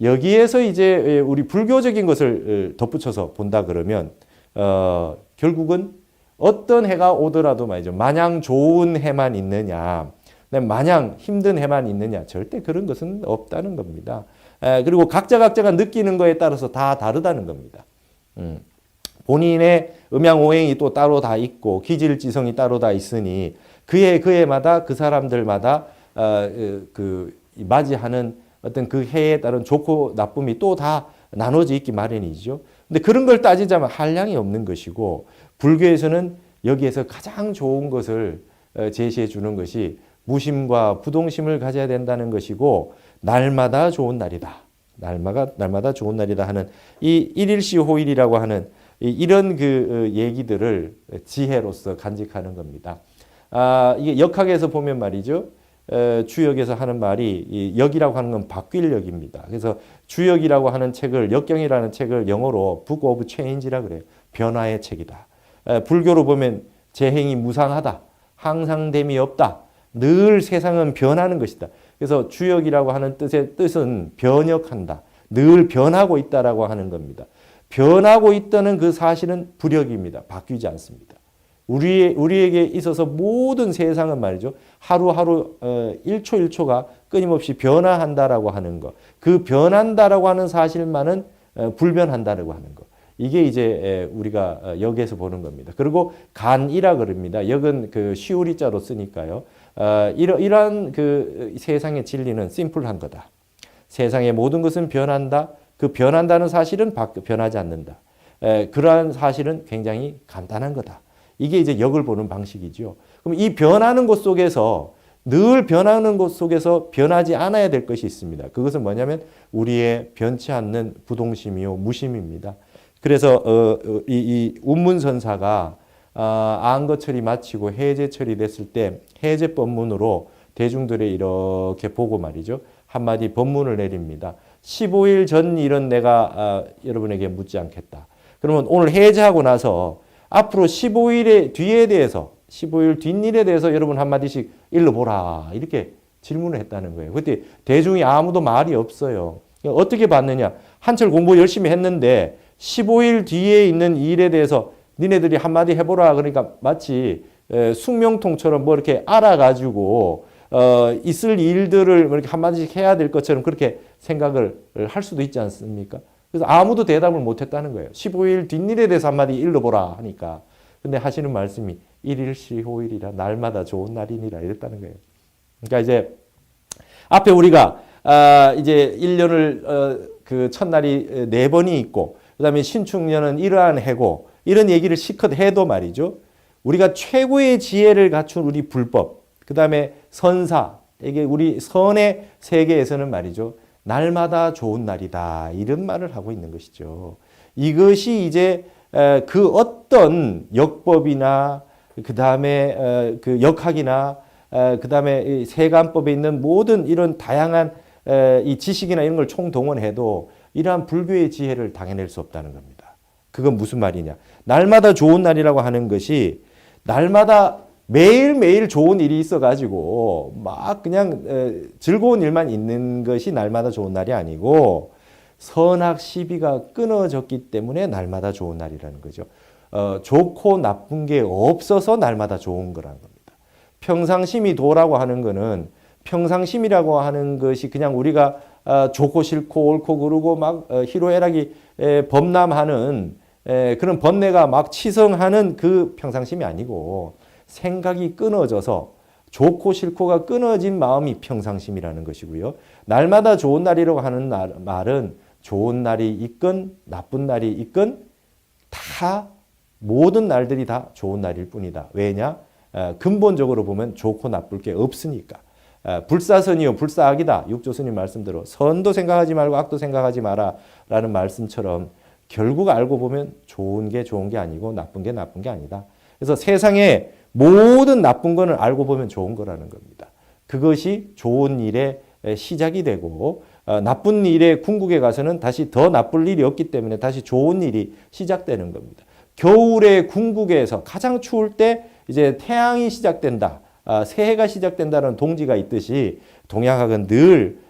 S1: 여기에서 이제 우리 불교적인 것을 덧붙여서 본다 그러면 결국은 어떤 해가 오더라도 말이죠. 마냥 좋은 해만 있느냐, 마냥 힘든 해만 있느냐, 절대 그런 것은 없다는 겁니다. 그리고 각자가 느끼는 거에 따라서 다 다르다는 겁니다. 본인의 음양오행이 또 따로 다 있고 기질지성이 따로 다 있으니 그해마다 그 사람들마다 맞이하는 어떤 그 해에 따른 좋고 나쁨이 또 다 나눠져 있기 마련이죠. 근데 그런 걸 따지자면 한량이 없는 것이고 불교에서는 여기에서 가장 좋은 것을 제시해 주는 것이 무심과 부동심을 가져야 된다는 것이고 날마다 좋은 날이다. 날마다 좋은 날이다 하는 이 일일시호일이라고 하는 이런 그 얘기들을 지혜로서 간직하는 겁니다. 이게 역학에서 보면 말이죠. 주역에서 하는 말이 이 역이라고 하는 건 바뀔 역입니다. 그래서 주역이라고 하는 책을 역경이라는 책을 영어로 Book of Change라 그래요. 변화의 책이다. 불교로 보면 재행이 무상하다. 항상됨이 없다. 늘 세상은 변하는 것이다. 그래서 주역이라고 하는 뜻은 변혁한다. 늘 변하고 있다라고 하는 겁니다. 변하고 있다는 그 사실은 불역입니다. 바뀌지 않습니다. 우리에게 있어서 모든 세상은 말이죠. 하루하루 1초 1초가 끊임없이 변화한다라고 하는 것. 그 변한다라고 하는 사실만은 불변한다라고 하는 것. 이게 이제 우리가 역에서 보는 겁니다. 그리고 간이라 그럽니다. 역은 그 시우리자로 쓰니까요. 이러한 그 세상의 진리는 심플한 거다. 세상의 모든 것은 변한다. 그 변한다는 사실은 변하지 않는다. 그러한 사실은 굉장히 간단한 거다. 이게 이제 역을 보는 방식이죠. 그럼 이 변하는 것 속에서 늘 변하는 것 속에서 변하지 않아야 될 것이 있습니다. 그것은 뭐냐면 우리의 변치 않는 부동심이요 무심입니다. 그래서 이 운문선사가 안거철이 마치고 해제철이 됐을 때 해제 법문으로 대중들이 이렇게 보고 말이죠. 한마디 법문을 내립니다. 15일 전 일은 내가 여러분에게 묻지 않겠다. 그러면 오늘 해제하고 나서 앞으로 15일의 뒤에 대해서 15일 뒷일에 대해서 여러분 한마디씩 일러보라 이렇게 질문을 했다는 거예요. 그때 대중이 아무도 말이 없어요. 어떻게 봤느냐. 한철 공부 열심히 했는데 15일 뒤에 있는 일에 대해서 니네들이 한마디 해보라. 그러니까 마치 숙명통처럼 뭐 이렇게 알아가지고 있을 일들을 이렇게 한마디씩 해야 될 것처럼 그렇게 생각을 할 수도 있지 않습니까? 그래서 아무도 대답을 못했다는 거예요. 15일 뒷일에 대해서 한마디 일러보라 하니까. 근데 하시는 말씀이 일일시호일이라 날마다 좋은 날이니라 이랬다는 거예요. 그러니까 이제 앞에 우리가 이제 1년을 그 첫날이 4번이 있고 그다음에 신축년은 이러한 해고 이런 얘기를 시컷 해도 말이죠. 우리가 최고의 지혜를 갖춘 우리 불법 그다음에 선사 이게 우리 선의 세계에서는 말이죠. 날마다 좋은 날이다. 이런 말을 하고 있는 것이죠. 이것이 이제 그 어떤 역법이나 그 다음에 그 역학이나 그 다음에 세간법에 있는 모든 이런 다양한 이 지식이나 이런 걸 총동원해도 이러한 불교의 지혜를 당해낼 수 없다는 겁니다. 그건 무슨 말이냐. 날마다 좋은 날이라고 하는 것이 날마다 매일매일 좋은 일이 있어가지고 막 그냥 즐거운 일만 있는 것이 날마다 좋은 날이 아니고 선악 시비가 끊어졌기 때문에 날마다 좋은 날이라는 거죠. 좋고 나쁜 게 없어서 날마다 좋은 거라는 겁니다. 평상심이 도라고 하는 거는 평상심이라고 하는 것이 그냥 우리가 좋고 싫고 옳고 그르고 막 희로애락이 범람하는 그런 번뇌가 막 치성하는 그 평상심이 아니고 생각이 끊어져서 좋고 싫고가 끊어진 마음이 평상심이라는 것이고요. 날마다 좋은 날이라고 하는 말은 좋은 날이 있건 나쁜 날이 있건 다 모든 날들이 다 좋은 날일 뿐이다. 왜냐? 근본적으로 보면 좋고 나쁠 게 없으니까. 불사선이요 불사악이다. 육조스님 말씀대로 선도 생각하지 말고 악도 생각하지 마라 라는 말씀처럼 결국 알고 보면 좋은 게 좋은 게 아니고 나쁜 게 나쁜 게 아니다. 그래서 세상에 모든 나쁜 거는 알고 보면 좋은 거라는 겁니다. 그것이 좋은 일의 시작이 되고 나쁜 일의 궁극에 가서는 다시 더 나쁠 일이 없기 때문에 다시 좋은 일이 시작되는 겁니다. 겨울의 궁극에서 가장 추울 때 이제 태양이 시작된다. 새해가 시작된다는 동지가 있듯이 동양학은 늘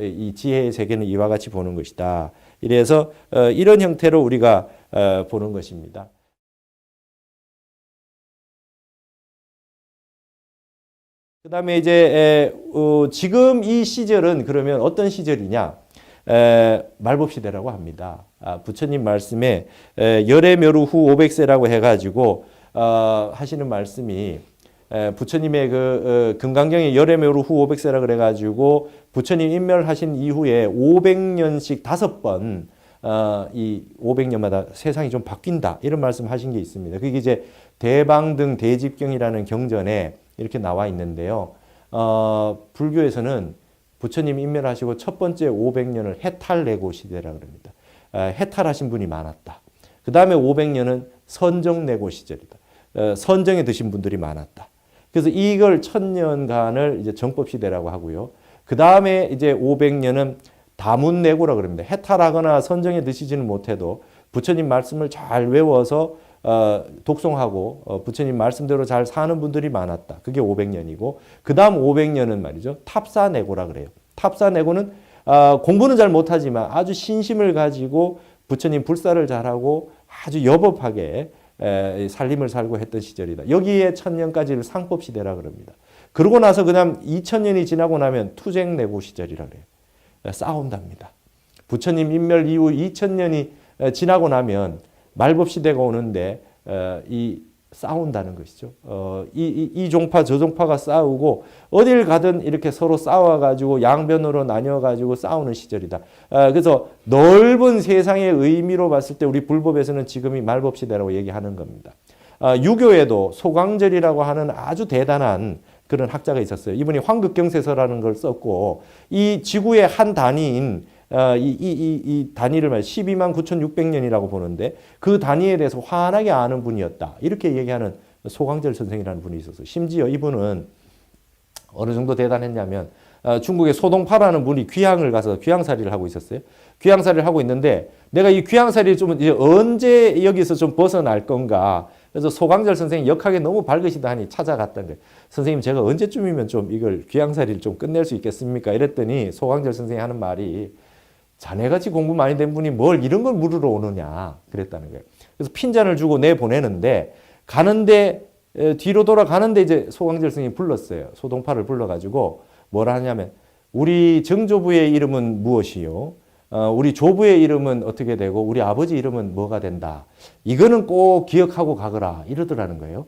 S1: 이 지혜의 세계는 이와 같이 보는 것이다. 이래서 이런 형태로 우리가 보는 것입니다. 그 다음에 이제 지금 이 시절은 그러면 어떤 시절이냐? 말법시대라고 합니다. 부처님 말씀에 열애묘루 후 500세라고 해가지고 하시는 말씀이 부처님의 그 금강경에 열애묘루 후 500세라 그래가지고 부처님 인멸하신 이후에 500년씩 5번 이 500년마다 세상이 좀 바뀐다 이런 말씀하신 게 있습니다. 그게 이제 대방등 대집경이라는 경전에 이렇게 나와 있는데요. 불교에서는 부처님 인멸하시고 첫 번째 500년을 해탈내고 시대라 그럽니다. 해탈하신 분이 많았다. 그 다음에 500년은 선정내고 시절이다. 선정에 드신 분들이 많았다. 그래서 이걸 1000년간을 이제 정법시대라고 하고요. 그 다음에 이제 500년은 다문내고라 그럽니다. 해탈하거나 선정에 드시지는 못해도 부처님 말씀을 잘 외워서 독송하고 부처님 말씀대로 잘 사는 분들이 많았다. 그게 500년이고 그 다음 500년은 말이죠. 탑사내고라 그래요. 탑사내고는 공부는 잘 못하지만 아주 신심을 가지고 부처님 불사를 잘하고 아주 여법하게 살림을 살고 했던 시절이다. 여기에 1000년까지를 상법시대라 그럽니다. 그러고 나서 그다음 2000년이 지나고 나면 투쟁내고 시절이라 그래요. 싸운답니다. 부처님 인멸 이후 2000년이 지나고 나면 말법시대가 오는데 이 싸운다는 것이죠. 이 종파 저 종파가 싸우고 어딜 가든 이렇게 서로 싸워가지고 양변으로 나뉘어가지고 싸우는 시절이다. 그래서 넓은 세상의 의미로 봤을 때 우리 불법에서는 지금이 말법시대라고 얘기하는 겁니다. 유교에도 소광절이라고 하는 아주 대단한 그런 학자가 있었어요. 이분이 황극경세서라는 걸 썼고 이 지구의 한 단위인 이 단위를 말 12만 9,600년이라고 보는데 그 단위에 대해서 환하게 아는 분이었다. 이렇게 얘기하는 소광절 선생이라는 분이 있었어요. 심지어 이분은 어느 정도 대단했냐면 중국의 소동파라는 분이 귀향을 가서 귀향살이를 하고 있었어요. 귀향살이를 하고 있는데 내가 이 귀향살이를 좀 이제 언제 여기서 좀 벗어날 건가. 그래서 소광절 선생이 역학에 너무 밝으시다 하니 찾아갔던 거예요. 선생님 제가 언제쯤이면 좀 이걸 귀향살이를 좀 끝낼 수 있겠습니까? 이랬더니 소광절 선생이 하는 말이 자네같이 공부 많이 된 분이 뭘 이런 걸 물으러 오느냐 그랬다는 거예요. 그래서 핀잔을 주고 내보내는데 가는데 뒤로 돌아가는데 이제 소광절 스님이 불렀어요. 소동파를 불러가지고 뭐라 하냐면 우리 정조부의 이름은 무엇이요? 우리 조부의 이름은 어떻게 되고 우리 아버지 이름은 뭐가 된다. 이거는 꼭 기억하고 가거라 이러더라는 거예요.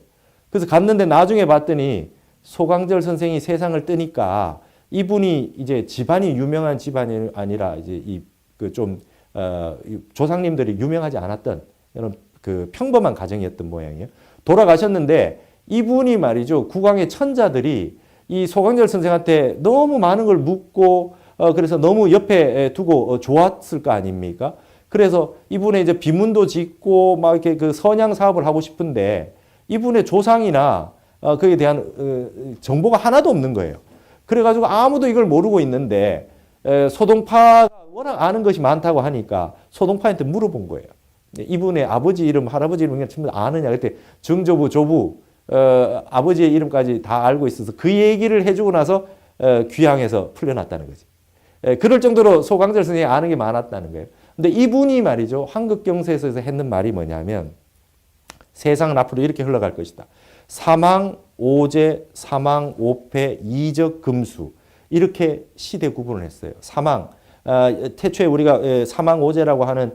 S1: 그래서 갔는데 나중에 봤더니 소광절 선생이 세상을 뜨니까 이분이 이제 집안이 유명한 집안이 아니라 이제 이 그 좀 조상님들이 유명하지 않았던 이런 그 평범한 가정이었던 모양이에요. 돌아가셨는데 이분이 말이죠. 국왕의 천자들이 이 소광절 선생한테 너무 많은 걸 묻고 그래서 너무 옆에 두고 좋았을 거 아닙니까? 그래서 이분의 이제 비문도 짓고 막 이렇게 그 선양 사업을 하고 싶은데 이분의 조상이나 그에 대한 정보가 하나도 없는 거예요. 그래가지고 아무도 이걸 모르고 있는데 소동파가 워낙 아는 것이 많다고 하니까 소동파한테 물어본 거예요. 이분의 아버지 이름, 할아버지 이름 전부 아느냐? 그때 정조부, 조부, 아버지의 이름까지 다 알고 있어서 그 얘기를 해주고 나서 귀향해서 풀려났다는 거지. 그럴 정도로 소광절 선생이 아는 게 많았다는 거예요. 근데 이분이 말이죠. 황극경세에서 했는 말이 뭐냐면 세상은 앞으로 이렇게 흘러갈 것이다. 사망, 오제, 사망, 오패, 이적, 금수 이렇게 시대 구분을 했어요. 사망, 태초에 우리가 사망 오제라고 하는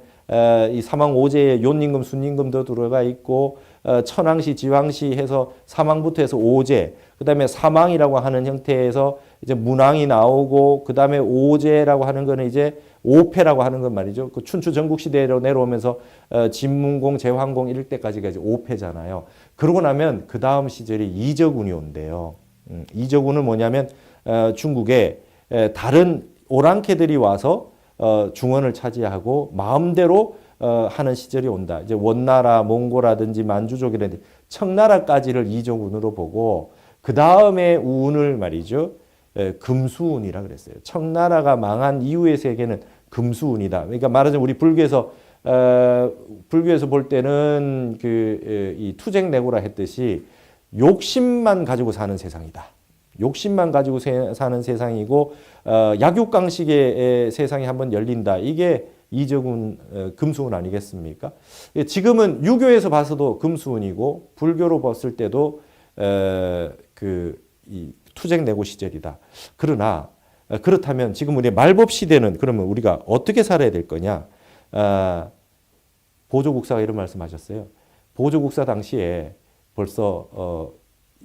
S1: 이 사망 오제에 욤임금, 순임금도 들어가 있고 천왕시, 지왕시 해서 사망부터 해서 오제, 그 다음에 사망이라고 하는 형태에서 이제 문왕이 나오고 그 다음에 오제라고 하는 거는 이제 오패라고 하는 건 말이죠. 그 춘추 전국시대로 내려오면서 진문공, 제황공 이럴 때까지가 이제 오패잖아요. 그러고 나면 그 다음 시절이 이적운이 온대요. 이적운은 뭐냐면 중국에 다른 오랑캐들이 와서 중원을 차지하고 마음대로 하는 시절이 온다. 이제 원나라, 몽고라든지 만주족이라든지 청나라까지를 이적운으로 보고 그 다음에 운을 말이죠. 금수운이라 그랬어요. 청나라가 망한 이후의 세계는 금수운이다. 그러니까 말하자면 우리 불교에서 볼 때는 이 투쟁내고라 했듯이 욕심만 가지고 사는 세상이다. 욕심만 가지고 사는 세상이고 약육강식의 세상이 한번 열린다. 이게 이적운 금수운 아니겠습니까? 지금은 유교에서 봐서도 금수운이고 불교로 봤을 때도 이 투쟁내고 시절이다. 그러나 그렇다면 지금 우리 말법 시대는 그러면 우리가 어떻게 살아야 될 거냐? 보조국사가 이런 말씀하셨어요. 보조국사 당시에 벌써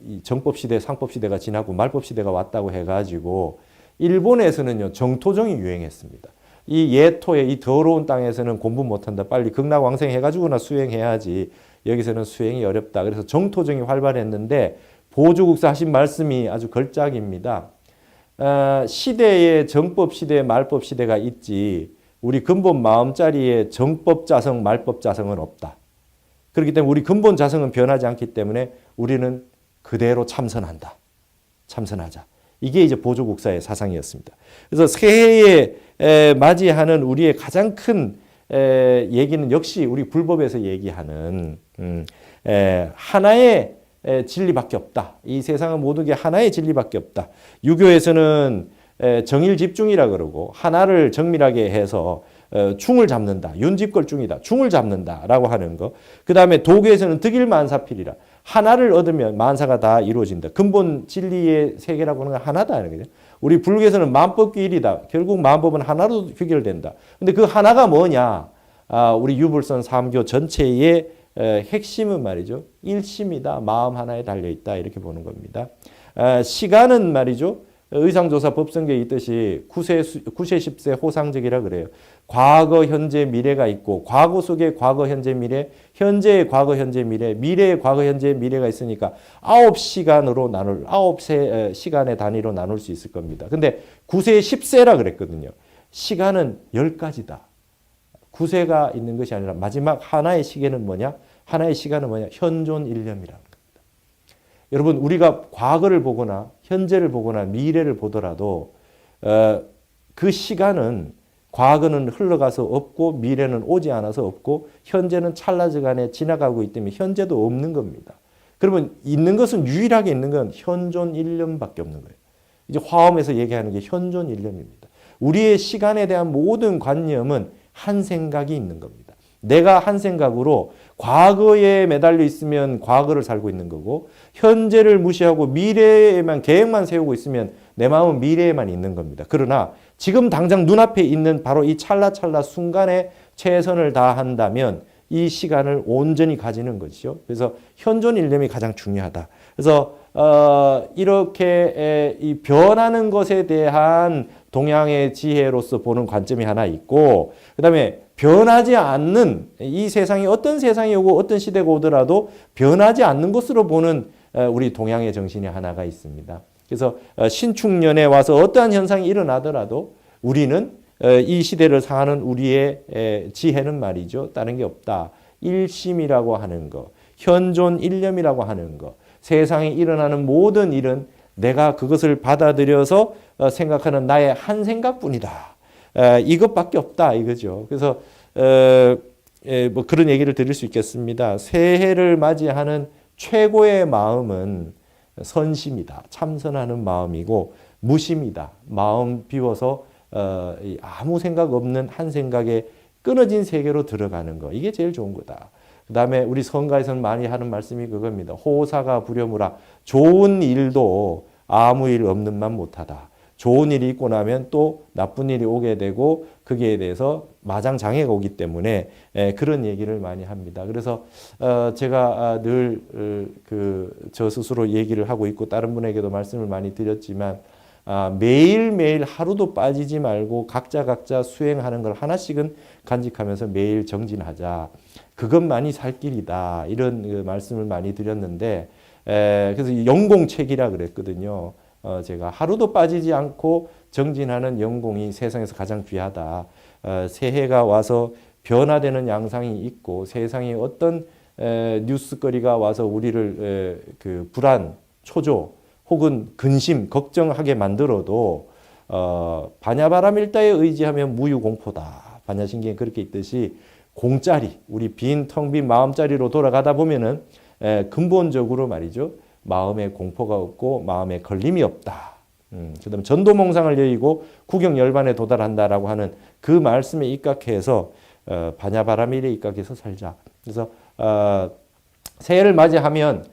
S1: 이 정법 시대, 상법 시대가 지나고 말법 시대가 왔다고 해가지고 일본에서는요 정토정이 유행했습니다. 이 예토에 이 더러운 땅에서는 공부 못한다. 빨리 극락왕생 해가지고나 수행해야지. 여기서는 수행이 어렵다. 그래서 정토정이 활발했는데 보조국사 하신 말씀이 아주 걸작입니다. 시대에 정법 시대, 말법 시대가 있지 우리 근본 마음자리에 정법 자성, 말법 자성은 없다. 그렇기 때문에 우리 근본 자성은 변하지 않기 때문에 우리는 그대로 참선한다. 참선하자. 이게 이제 보조국사의 사상이었습니다. 그래서 새해에 맞이하는 우리의 가장 큰 얘기는 역시 우리 불법에서 얘기하는 하나의 진리밖에 없다. 이 세상은 모든 게 하나의 진리밖에 없다. 유교에서는 정일집중이라 그러고 하나를 정밀하게 해서 중을 잡는다. 윤집걸중이다. 중을 잡는다라고 하는 거. 그 다음에 도교에서는 득일만사필이라. 하나를 얻으면 만사가 다 이루어진다. 근본 진리의 세계라고 하는 건 하나다. 우리 불교에서는 만법귀일이다. 결국 만법은 하나로 귀결된다. 근데 그 하나가 뭐냐? 우리 유불선 3교 전체의 핵심은 말이죠. 일심이다. 마음 하나에 달려있다. 이렇게 보는 겁니다. 시간은 말이죠. 의상조사 법성계에 있듯이 구세 십세 호상적이라 그래요. 과거, 현재, 미래가 있고 과거 속에 과거, 현재, 미래, 현재의 과거, 현재, 미래, 미래의 과거, 현재, 미래가 있으니까 9시간으로 나눌 9시간의 단위로 나눌 수 있을 겁니다. 근데 구세 십세라 그랬거든요. 시간은 10가지다. 구세가 있는 것이 아니라 마지막 하나의 시계는 뭐냐? 하나의 시간은 뭐냐? 현존일념이라는 겁니다. 여러분 우리가 과거를 보거나 현재를 보거나 미래를 보더라도 그 시간은 과거는 흘러가서 없고 미래는 오지 않아서 없고 현재는 찰나저간에 지나가고 있기 때문에 현재도 없는 겁니다. 그러면 있는 것은 유일하게 있는 건 현존일념밖에 없는 거예요. 이제 화엄에서 얘기하는 게 현존일념입니다. 우리의 시간에 대한 모든 관념은 한 생각이 있는 겁니다. 내가 한 생각으로 과거에 매달려 있으면 과거를 살고 있는 거고 현재를 무시하고 미래에만 계획만 세우고 있으면 내 마음은 미래에만 있는 겁니다. 그러나 지금 당장 눈앞에 있는 바로 이 찰나찰나 순간에 최선을 다한다면 이 시간을 온전히 가지는 것이죠. 그래서 현존일념이 가장 중요하다. 그래서 이렇게 이 변하는 것에 대한 동양의 지혜로서 보는 관점이 하나 있고 그다음에 변하지 않는 이 세상이 어떤 세상이 오고 어떤 시대가 오더라도 변하지 않는 것으로 보는 우리 동양의 정신이 하나가 있습니다. 그래서 신축년에 와서 어떠한 현상이 일어나더라도 우리는 이 시대를 사는 우리의 지혜는 말이죠. 다른 게 없다. 일심이라고 하는 거, 현존일념이라고 하는 거, 세상에 일어나는 모든 일은 내가 그것을 받아들여서 생각하는 나의 한 생각뿐이다. 이것밖에 없다 이거죠. 그래서 뭐 그런 얘기를 드릴 수 있겠습니다. 새해를 맞이하는 최고의 마음은 선심이다. 참선하는 마음이고 무심이다. 마음 비워서 아무 생각 없는 한 생각에 끊어진 세계로 들어가는 거. 이게 제일 좋은 거다. 그 다음에 우리 성가에서는 많이 하는 말씀이 그겁니다. 호사가 부려무라. 좋은 일도 아무 일 없는 만 못하다. 좋은 일이 있고 나면 또 나쁜 일이 오게 되고 거기에 대해서 마장장애가 오기 때문에 그런 얘기를 많이 합니다. 그래서 제가 늘 저 스스로 얘기를 하고 있고 다른 분에게도 말씀을 많이 드렸지만 매일매일 하루도 빠지지 말고 각자 수행하는 걸 하나씩은 간직하면서 매일 정진하자. 그것만이 살 길이다. 이런 그 말씀을 많이 드렸는데 그래서 영공책이라 그랬거든요. 제가 하루도 빠지지 않고 정진하는 영공이 세상에서 가장 귀하다. 새해가 와서 변화되는 양상이 있고 세상에 어떤 뉴스거리가 와서 우리를 그 불안, 초조 혹은 근심, 걱정하게 만들어도 반야바람 일다에 의지하면 무유공포다. 반야신경에 그렇게 있듯이 공짜리, 우리 텅 빈 마음짜리로 돌아가다 보면은 근본적으로 말이죠. 마음에 공포가 없고 마음에 걸림이 없다. 그다음에 전도몽상을 여의고 구경열반에 도달한다라고 하는 그 말씀에 입각해서 반야바람일에 입각해서 살자. 그래서 새해를 맞이하면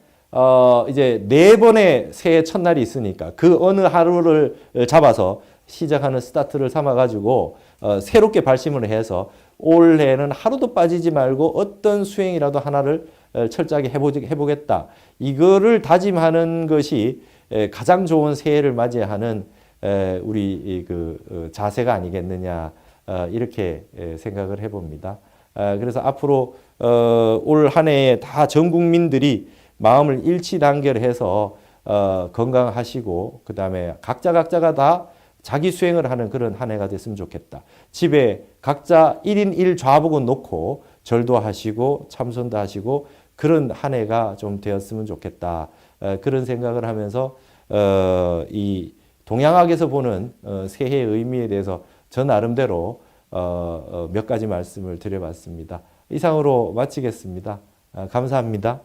S1: 이제 4번의 새해 첫날이 있으니까 그 어느 하루를 잡아서 시작하는 스타트를 삼아가지고 새롭게 발심을 해서 올해는 하루도 빠지지 말고 어떤 수행이라도 하나를 철저하게 해보겠다. 이거를 다짐하는 것이 가장 좋은 새해를 맞이하는 우리 그 자세가 아니겠느냐 이렇게 생각을 해봅니다. 그래서 앞으로 올 한 해에 다 전 국민들이 마음을 일치단결해서 건강하시고 그 다음에 각자가 다 자기 수행을 하는 그런 한 해가 됐으면 좋겠다. 집에 각자 1인 1좌복은 놓고 절도 하시고 참선도 하시고 그런 한 해가 좀 되었으면 좋겠다. 그런 생각을 하면서 이 동양학에서 보는 새해의 의미에 대해서 저 나름대로 몇 가지 말씀을 드려봤습니다. 이상으로 마치겠습니다. 감사합니다.